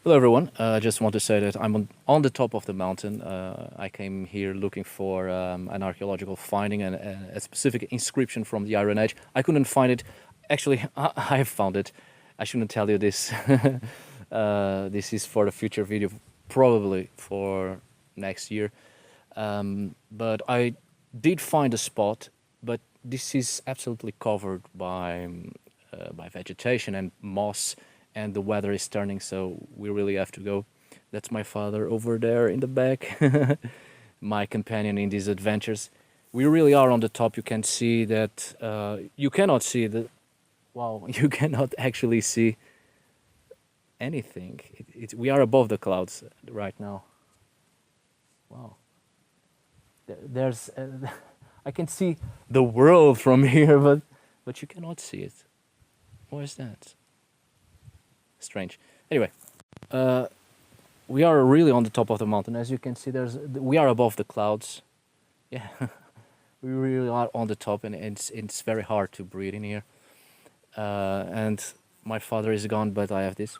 Hello everyone, I just want to say that I'm on the top of the mountain. I came here looking for an archaeological finding and a specific inscription from the Iron Age. I couldn't find it. Actually, I have found it. I shouldn't tell you this. This is for the future video, probably for next year. But I did find a spot, but this is absolutely covered by vegetation and moss, and the weather is turning, so we really have to go. That's my father over there in the back, my companion in these adventures. We really are on the top. You can see that. You cannot see the. Wow, you cannot actually see anything. We are above the clouds right now. Wow. There's. I can see the world from here, but you cannot see it. What is that? Strange. Anyway, we are really on the top of the mountain. As you can see, we are above the clouds. Yeah, we really are on the top, and it's very hard to breathe in here. And my father is gone, but I have this.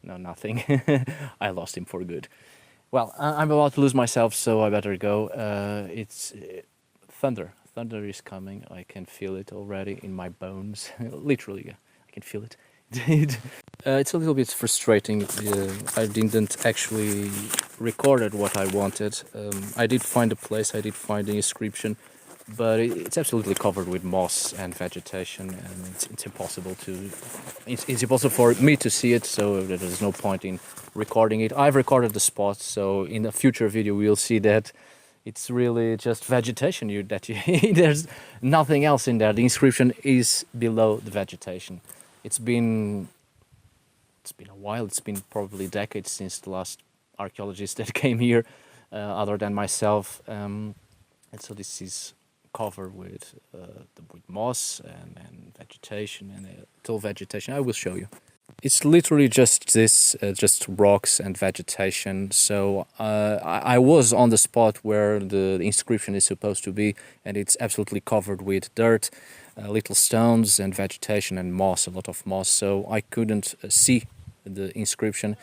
No, nothing. I lost him for good. Well, I'm about to lose myself, so I better go. It's thunder. Thunder is coming. I can feel it already in my bones. Literally, yeah, I can feel it. It's a little bit frustrating. I didn't actually record what I wanted. I did find a place. I did find the inscription, but it's absolutely covered with moss and vegetation, and it's impossible to. It's impossible for me to see it, so there's no point in recording it. I've recorded the spot, so in a future video we'll see that. It's really just vegetation. There's nothing else in there. The inscription is below the vegetation. It's been a while. It's been probably decades since the last archaeologist that came here, other than myself. And so this is covered with moss and vegetation and tall vegetation. I will show you. It's literally just this, just rocks and vegetation. So I was on the spot where the inscription is supposed to be, and it's absolutely covered with dirt, little stones and vegetation and moss, a lot of moss. So I couldn't see the inscription,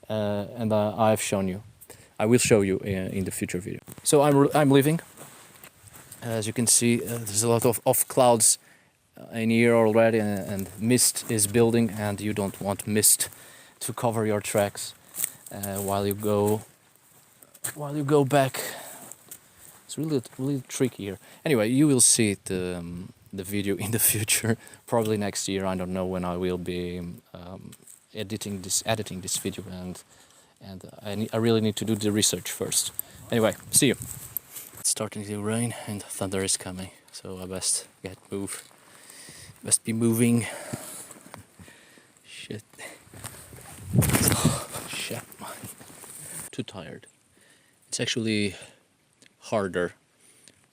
and I've shown you. I will show you in the future video. So I'm leaving. As you can see, there's a lot of clouds in here already, and mist is building, and you don't want mist to cover your tracks while you go back. It's really tricky here. Anyway, you will see the video in the future, probably next year. I don't know when I will be editing this video, and I really need to do the research first. Anyway, see you. It's starting to rain and thunder is coming, so I best be moving. Shit. Shit, man. Too tired. It's actually harder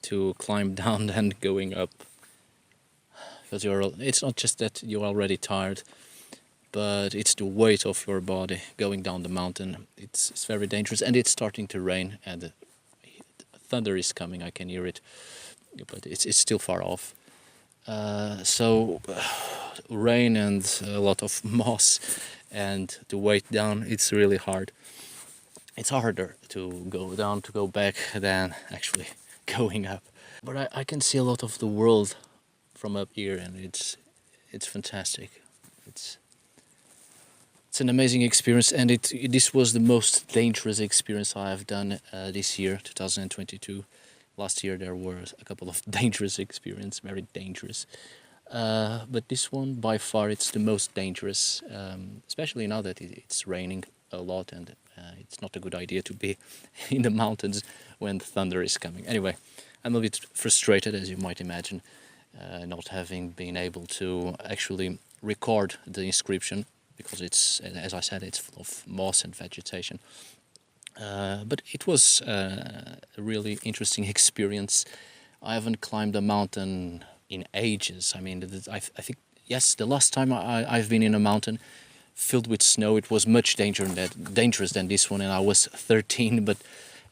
to climb down than going up, because it's not just that you're already tired, but it's the weight of your body going down the mountain. It's very dangerous, and it's starting to rain, and the thunder is coming. I can hear it, but it's still far off. So rain and a lot of moss and the weight down, it's really hard. It's harder to go down, to go back, than actually going up. But I can see a lot of the world from up here, and it's fantastic. It's an amazing experience, and this was the most dangerous experience I have done this year, 2022. Last year there were a couple of dangerous experiences, very dangerous. But this one, by far, it's the most dangerous, especially now that it's raining a lot, and it's not a good idea to be in the mountains when the thunder is coming. Anyway, I'm a bit frustrated, as you might imagine, not having been able to actually record the inscription, because it's, as I said, it's full of moss and vegetation. But it was a really interesting experience. I haven't climbed a mountain in ages. I mean, I think, yes, the last time I've been in a mountain filled with snow, it was much dangerous than this one, and I was 13. But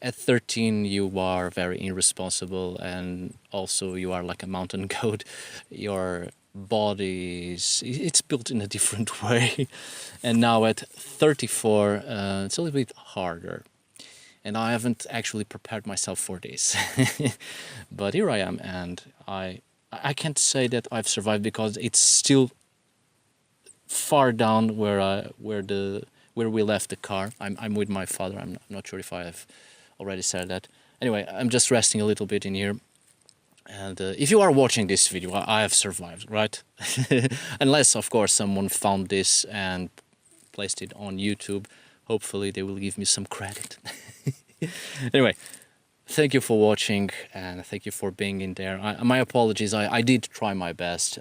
at 13 you are very irresponsible, and also you are like a mountain goat. You're body it's built in a different way, and now at 34 it's a little bit harder, and I haven't actually prepared myself for this. But here I am, and I can't say that I've survived because it's still far down where we left the car. I'm with my father. I'm not sure if I have already said that. Anyway, I'm just resting a little bit in here. And if you are watching this video, I have survived, right? Unless, of course, someone found this and placed it on YouTube. Hopefully they will give me some credit. Anyway, thank you for watching, and thank you for being in there. My apologies, I did try my best.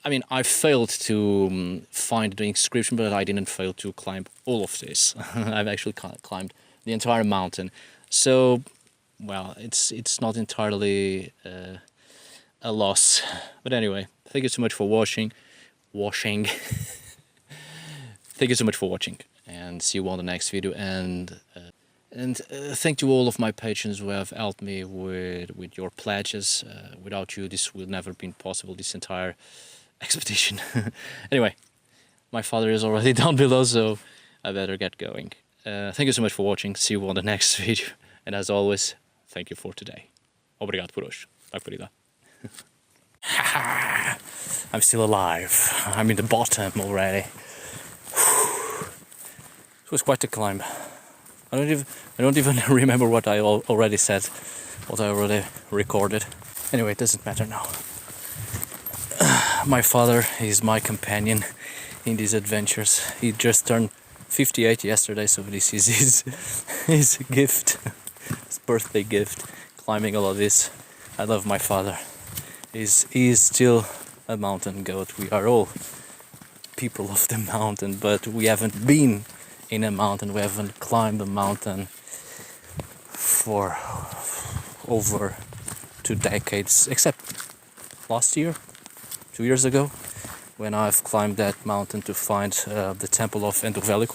I mean, I failed to find the inscription, but I didn't fail to climb all of this. I've actually climbed the entire mountain. So, well, it's not entirely a loss. But anyway, thank you so much for watching. Thank you so much for watching, and see you on the next video. And thank you all of my patrons who have helped me with your pledges. Without you, this would never been possible, this entire expedition. Anyway, my father is already down below, so I better get going. Thank you so much for watching. See you on the next video. And as always, thank you for today. Obrigado por hoje. Tack för idag. I'm still alive. I'm in the bottom already. It was quite a climb. I don't even remember what I already said, what I already recorded. Anyway, it doesn't matter now. My father is my companion in these adventures. He just turned 58 yesterday, so this is his gift, his birthday gift, climbing all of this. I love my father. He is still a mountain goat. We are all people of the mountain, but we haven't been in a mountain. We haven't climbed a mountain for over 2 decades, except last year, 2 years ago, when I've climbed that mountain to find the temple of Endovelico.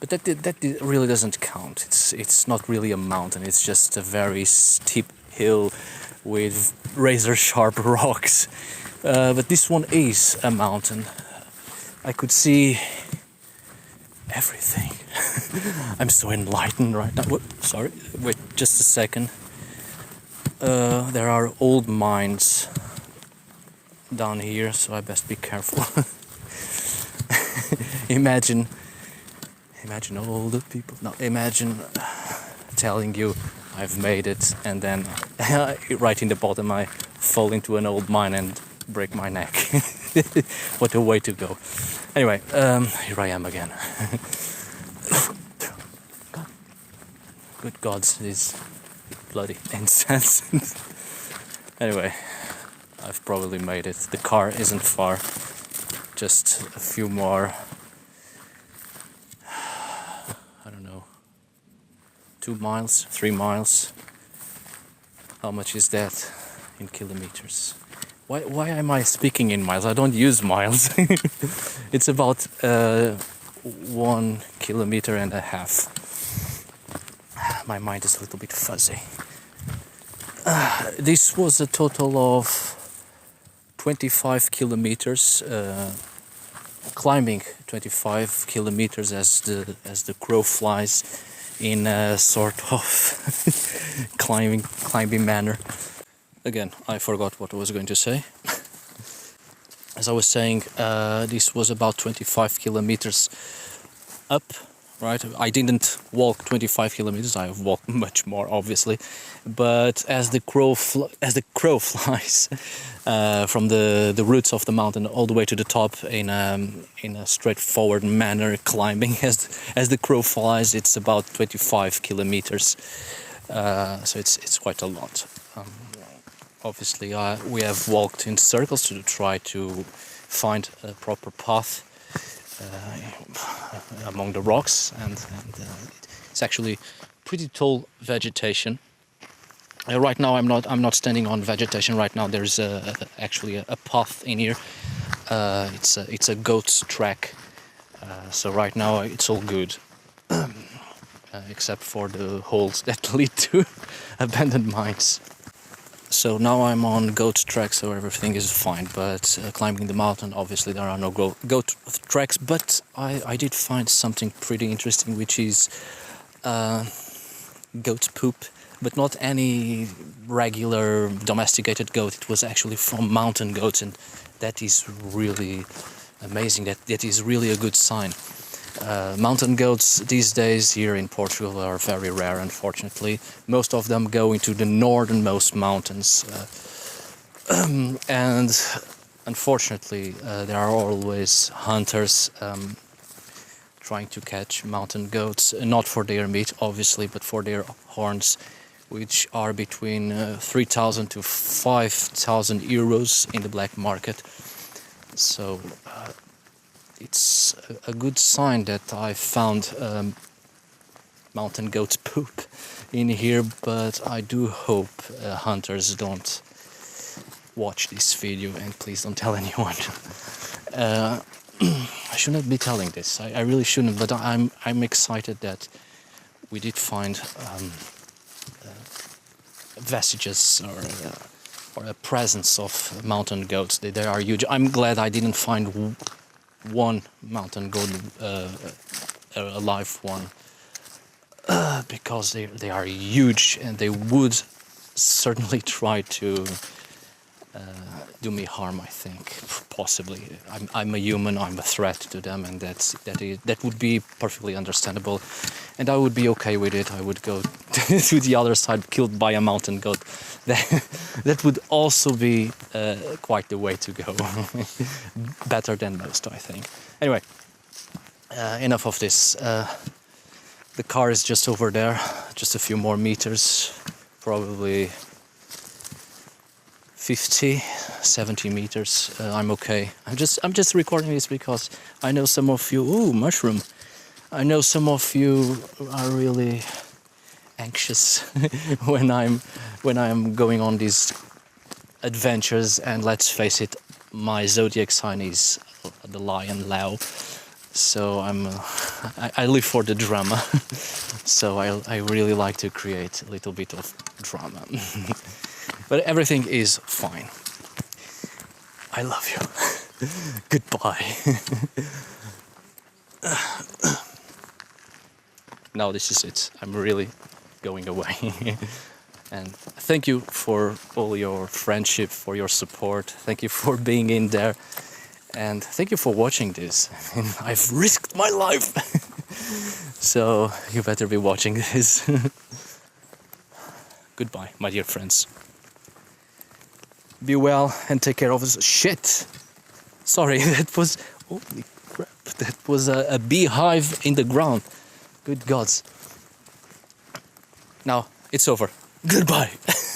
But that really doesn't count. It's not really a mountain. It's just a very steep hill with razor sharp rocks. But this one is a mountain. I could see everything. I'm so enlightened right now. Sorry, wait just a second. There are old mines down here, so I best be careful. Imagine all the people. No, imagine telling you I've made it, and then right in the bottom I fall into an old mine and break my neck. What a way to go. Anyway, here I am again. Good gods, this bloody incense. Anyway, I've probably made it. The car isn't far. Just a few more, I don't know, 2 miles, 3 miles. How much is that in kilometers? Why am I speaking in miles? I don't use miles. It's about 1.5 kilometers. My mind is a little bit fuzzy. This was a total of 25 kilometers, climbing 25 kilometers as the crow flies, in a sort of climbing manner. Again, I forgot what I was going to say. As I was saying, this was about 25 kilometers up, right? I didn't walk 25 kilometers. I have walked much more, obviously. But as the crow flies from the roots of the mountain all the way to the top in a straightforward manner, climbing as the crow flies, it's about 25 kilometers. So it's quite a lot. Obviously, we have walked in circles to try to find a proper path among the rocks, and it's actually pretty tall vegetation. Right now, I'm not standing on vegetation. Right now, there's actually a path in here. It's a goat's track. So right now, it's all good, except for the holes that lead to abandoned mines. So now I'm on goat track, so everything is fine. But climbing the mountain, obviously there are no goat tracks. But I did find something pretty interesting, which is goat poop, but not any regular domesticated goat. It was actually from mountain goats, and that is really amazing. That is really a good sign. Mountain goats these days here in Portugal are very rare, unfortunately. Most of them go into the northernmost mountains, and unfortunately there are always hunters trying to catch mountain goats, not for their meat obviously, but for their horns, which are between 3,000 to 5,000 euros in the black market. So it's a good sign that I found mountain goat's poop in here, but I do hope hunters don't watch this video, and please don't tell anyone. I shouldn't be telling this. I really shouldn't, but I'm excited that we did find vestiges or a presence of mountain goats. They are huge. I'm glad I didn't find one mountain goat, a live one, because they are huge and they would certainly try to do me harm. I think possibly. I'm a human. I'm a threat to them, and that would be perfectly understandable, and I would be okay with it. I would go to the other side, killed by a mountain goat. That would also be quite the way to go. Better than most, I think. Anyway, enough of this. The car is just over there, just a few more meters, probably 50, 70 meters. I'm okay. I'm just recording this because I know some of you. Ooh, mushroom! I know some of you are really anxious when I'm going on these adventures, and let's face it, my zodiac sign is the lion, Lao. So I live for the drama. So I really like to create a little bit of drama. But everything is fine. I love you. Goodbye. Now this is it. I'm really going away. And thank you for all your friendship, for your support. Thank you for being in there. And thank you for watching this. I've risked my life. So you better be watching this. Goodbye, my dear friends. Be well and take care of us. Shit! Sorry, that was... Holy crap. That was a beehive in the ground. Good gods. Now, it's over. Goodbye.